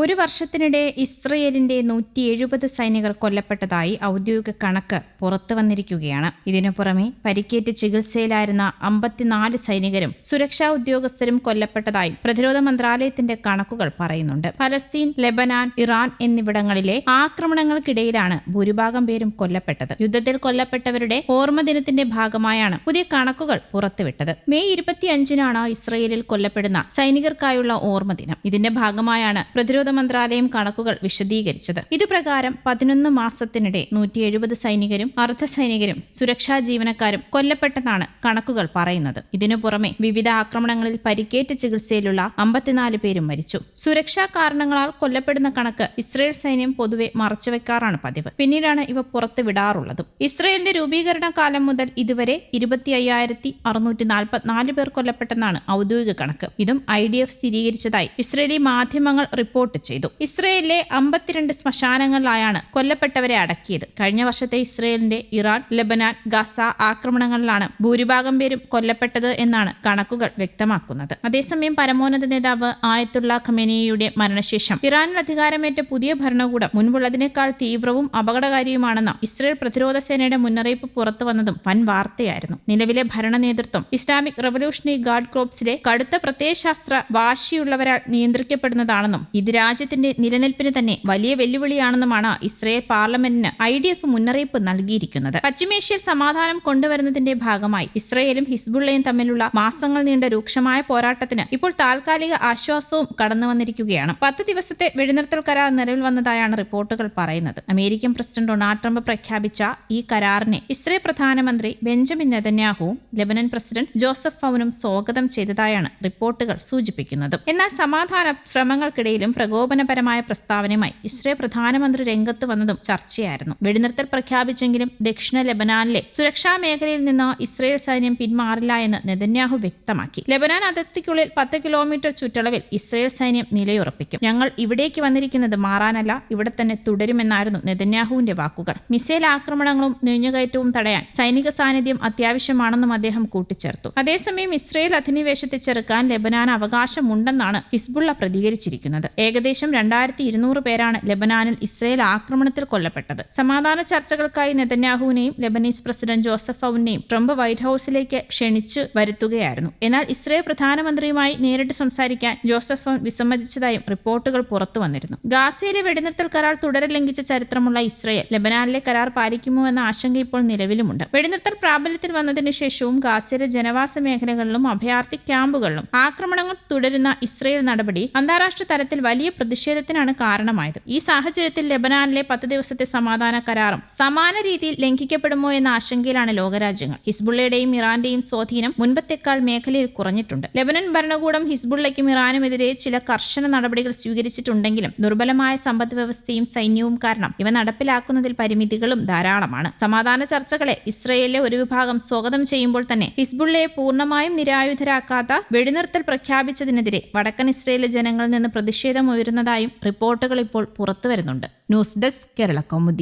ഒരു വർഷത്തിനിടെ ഇസ്രയേലിന്റെ 170 സൈനികർ കൊല്ലപ്പെട്ടതായി ഔദ്യോഗിക കണക്ക് പുറത്തു വന്നിരിക്കുകയാണ്. ഇതിനു പുറമെ പരിക്കേറ്റ് ചികിത്സയിലായിരുന്ന 54 സൈനികരും സുരക്ഷാ ഉദ്യോഗസ്ഥരും കൊല്ലപ്പെട്ടതായി പ്രതിരോധ മന്ത്രാലയത്തിന്റെ കണക്കുകൾ പറയുന്നുണ്ട്. പലസ്തീൻ, ലെബനാൻ, ഇറാൻ എന്നിവിടങ്ങളിലെ ആക്രമണങ്ങൾക്കിടയിലാണ് ഭൂരിഭാഗം പേരും കൊല്ലപ്പെട്ടത്. യുദ്ധത്തിൽ കൊല്ലപ്പെട്ടവരുടെ ഓർമ്മദിനത്തിന്റെ ഭാഗമായാണ് പുതിയ കണക്കുകൾ പുറത്തുവിട്ടത്. മെയ് 25-നാണ് ഇസ്രയേലിൽ കൊല്ലപ്പെടുന്ന സൈനികർക്കായുള്ള ഓർമ്മദിനം. ഇതിന്റെ ഭാഗമായാണ് പ്രതിരോധ മന്ത്രാലയം കണക്കുകൾ വിശദീകരിച്ചത്. ഇതുപ്രകാരം 11 മാസത്തിനിടെ 170 സൈനികരും അർദ്ധസൈനികരും സുരക്ഷാ ജീവനക്കാരും കൊല്ലപ്പെട്ടെന്നാണ് കണക്കുകൾ പറയുന്നത്. ഇതിനു പുറമെ വിവിധ ആക്രമണങ്ങളിൽ പരിക്കേറ്റ് ചികിത്സയിലുള്ള 54 പേരും മരിച്ചു. സുരക്ഷാ കാരണങ്ങളാൽ കൊല്ലപ്പെടുന്ന കണക്ക് ഇസ്രയേൽ സൈന്യം പൊതുവെ മറച്ചുവെക്കാറാണ് പതിവ്. പിന്നീടാണ് ഇവ പുറത്തുവിടാറുള്ളതും. ഇസ്രയേലിന്റെ രൂപീകരണ കാലം മുതൽ ഇതുവരെ 25,644 പേർ കൊല്ലപ്പെട്ടെന്നാണ് ഔദ്യോഗിക കണക്ക്. ഇതും IDF സ്ഥിരീകരിച്ചതായി ഇസ്രയേലി മാധ്യമങ്ങൾ റിപ്പോർട്ട് ചെയ്തു. ഇസ്രയേലിലെ 52 ശ്മശാനങ്ങളിലായാണ് കൊല്ലപ്പെട്ടവരെ അടക്കിയത്. കഴിഞ്ഞ വർഷത്തെ ഇസ്രയേലിന്റെ ഇറാൻ, ലെബനാൻ, ഗസ ആക്രമണങ്ങളിലാണ് ഭൂരിഭാഗം പേരും കൊല്ലപ്പെട്ടത് എന്നാണ് കണക്കുകൾ വ്യക്തമാക്കുന്നത്. അതേസമയം പരമോന്നത നേതാവ് ആയത്തുള്ള ഖമേനിയുടെ മരണശേഷം ഇറാനിൽ അധികാരമേറ്റ പുതിയ ഭരണകൂടം മുൻപുള്ളതിനേക്കാൾ തീവ്രവും അപകടകാരിയുമാണെന്ന് ഇസ്രയേൽ പ്രതിരോധ സേനയുടെ മുന്നറിയിപ്പ് പുറത്തുവന്നതും വൻ വാർത്തയായിരുന്നു. നിലവിലെ ഭരണ നേതൃത്വം ഇസ്ലാമിക് റവല്യൂഷണറി ഗാർഡ് കോർപ്സിലെ കടുത്ത പ്രത്യയശാസ്ത്ര വാശിയുള്ളവരാൽ നിയന്ത്രിക്കപ്പെടുന്നതാണെന്നും ഇത് രാജ്യത്തിന്റെ നിലനിൽപ്പിന് തന്നെ വലിയ വെല്ലുവിളിയാണെന്നുമാണ് ഇസ്രയേൽ പാർലമെന്റിന് IDF മുന്നറിയിപ്പ് നൽകിയിരിക്കുന്നത്. പശ്ചിമേഷ്യയിൽ സമാധാനം കൊണ്ടുവരുന്നതിന്റെ ഭാഗമായി ഇസ്രയേലും ഹിസ്ബുള്ളയും തമ്മിലുള്ള മാസങ്ങൾ നീണ്ട രൂക്ഷമായ പോരാട്ടത്തിന് ഇപ്പോൾ താൽക്കാലിക ആശ്വാസവും കടന്നു വന്നിരിക്കുകയാണ്. 10 ദിവസത്തെ വെടിനിർത്തൽ കരാർ നിലവിൽ വന്നതായാണ് റിപ്പോർട്ടുകൾ പറയുന്നത്. അമേരിക്കൻ പ്രസിഡന്റ് ഡൊണാൾഡ് ട്രംപ് പ്രഖ്യാപിച്ച ഈ കരാറിനെ ഇസ്രയേൽ പ്രധാനമന്ത്രി ബെഞ്ചമിൻ നെതന്യാഹുവും ലെബനൻ പ്രസിഡന്റ് ജോസഫ് ഔനും സ്വാഗതം ചെയ്തതായാണ് റിപ്പോർട്ടുകൾ സൂചിപ്പിക്കുന്നത്. എന്നാൽ സമാധാന ശ്രമങ്ങൾക്കിടയിലും പ്രകോപനപരമായ പ്രസ്താവനയുമായി ഇസ്രയേൽ പ്രധാനമന്ത്രി രംഗത്ത് വന്നതും ചർച്ചയായിരുന്നു. വെടിനിർത്തൽ പ്രഖ്യാപിച്ചെങ്കിലും ദക്ഷിണ ലെബനാനിലെ സുരക്ഷാ മേഖലയിൽ നിന്ന് ഇസ്രയേൽ സൈന്യം പിന്മാറില്ല എന്ന് നെതന്യാഹു വ്യക്തമാക്കി. ലെബനാൻ അതിർത്തിക്കുള്ളിൽ 10 കിലോമീറ്റർ ചുറ്റളവിൽ ഇസ്രയേൽ സൈന്യം നിലയുറപ്പിക്കും. ഞങ്ങൾ ഇവിടേക്ക് വന്നിരിക്കുന്നത് മാറാനല്ല, ഇവിടെ തന്നെ തുടരുമെന്നായിരുന്നു നെതന്യാഹുവിന്റെ വാക്കുകൾ. മിസൈൽ ആക്രമണങ്ങളും നുഴഞ്ഞുകയറ്റവും തടയാൻ സൈനിക സാന്നിധ്യം അത്യാവശ്യമാണെന്നും അദ്ദേഹം കൂട്ടിച്ചേർത്തു. അതേസമയം ഇസ്രയേൽ അധിനിവേശത്തെ ചെറുക്കാൻ ലെബനാൻ അവകാശമുണ്ടെന്നാണ് ഹിസ്ബുള്ള പ്രതികരിച്ചിരിക്കുന്നത്. ഏകദേശം 2200 പേരാണ് ലെബനാനിൽ ഇസ്രയേൽ ആക്രമണത്തിൽ കൊല്ലപ്പെട്ടത്. സമാധാന ചർച്ചകൾക്കായി നെതന്യാഹുവിനെയും ലെബനീസ് പ്രസിഡന്റ് ജോസഫ് ഔനെയും ട്രംപ് വൈറ്റ് ഹൌസിലേക്ക് ക്ഷണിച്ചു വരുത്തുകയായിരുന്നു. എന്നാൽ ഇസ്രയേൽ പ്രധാനമന്ത്രിയുമായി നേരിട്ട് സംസാരിക്കാൻ ജോസഫ് ഔൻ വിസമ്മതിച്ചതായും റിപ്പോർട്ടുകൾ പുറത്തു വന്നിരുന്നു. ഗാസയിലെ വെടിനിർത്തൽ കരാർ തുടരെ ലംഘിച്ച ചരിത്രമുള്ള ഇസ്രയേൽ ലെബനാനിലെ കരാർ പാലിക്കുമോ എന്ന ആശങ്ക ഇപ്പോൾ നിലവിലുമുണ്ട്. വെടിനിർത്തൽ പ്രാബല്യത്തിൽ വന്നതിന് ശേഷവും ഗാസയിലെ ജനവാസ മേഖലകളിലും അഭയാർത്ഥി ക്യാമ്പുകളിലും ആക്രമണങ്ങൾ തുടരുന്ന ഇസ്രയേൽ നടപടി അന്താരാഷ്ട്ര തലത്തിൽ വലിയ പ്രതിഷേധത്തിനാണ് കാരണമായത്. ഈ സാഹചര്യത്തിൽ ലെബനാനിലെ 10 ദിവസത്തെ സമാധാന കരാറും സമാന രീതിയിൽ ലംഘിക്കപ്പെടുമോ എന്ന ആശങ്കയിലാണ് ലോകരാജ്യങ്ങൾ. ഹിസ്ബുള്ളയുടെയും ഇറാന്റെയും സ്വാധീനം മുൻപത്തെക്കാൾ മേഖലയിൽ കുറഞ്ഞിട്ടുണ്ട്. ലെബനൻ ഭരണകൂടം ഹിസ്ബുള്ളയ്ക്കും ഇറാനുമെതിരെ ചില കർശന നടപടികൾ സ്വീകരിച്ചിട്ടുണ്ടെങ്കിലും ദുർബലമായ സമ്പദ് വ്യവസ്ഥയും സൈന്യവും കാരണം ഇവ നടപ്പിലാക്കുന്നതിൽ പരിമിതികളും ധാരാളമാണ്. സമാധാന ചർച്ചകളെ ഇസ്രയേലിലെ ഒരു വിഭാഗം സ്വാഗതം ചെയ്യുമ്പോൾ തന്നെ ഹിസ്ബുള്ളയെ പൂർണ്ണമായും നിരായുധരാക്കാത്ത വെടിനിർത്തൽ പ്രഖ്യാപിച്ചതിനെതിരെ വടക്കൻ ഇസ്രയേലിലെ ജനങ്ങളിൽ നിന്ന് പ്രതിഷേധം ഉയരുന്നതായും റിപ്പോർട്ടുകൾ ഇപ്പോൾ പുറത്തുവരുന്നുണ്ട്. News desk Kerala Kaumudi.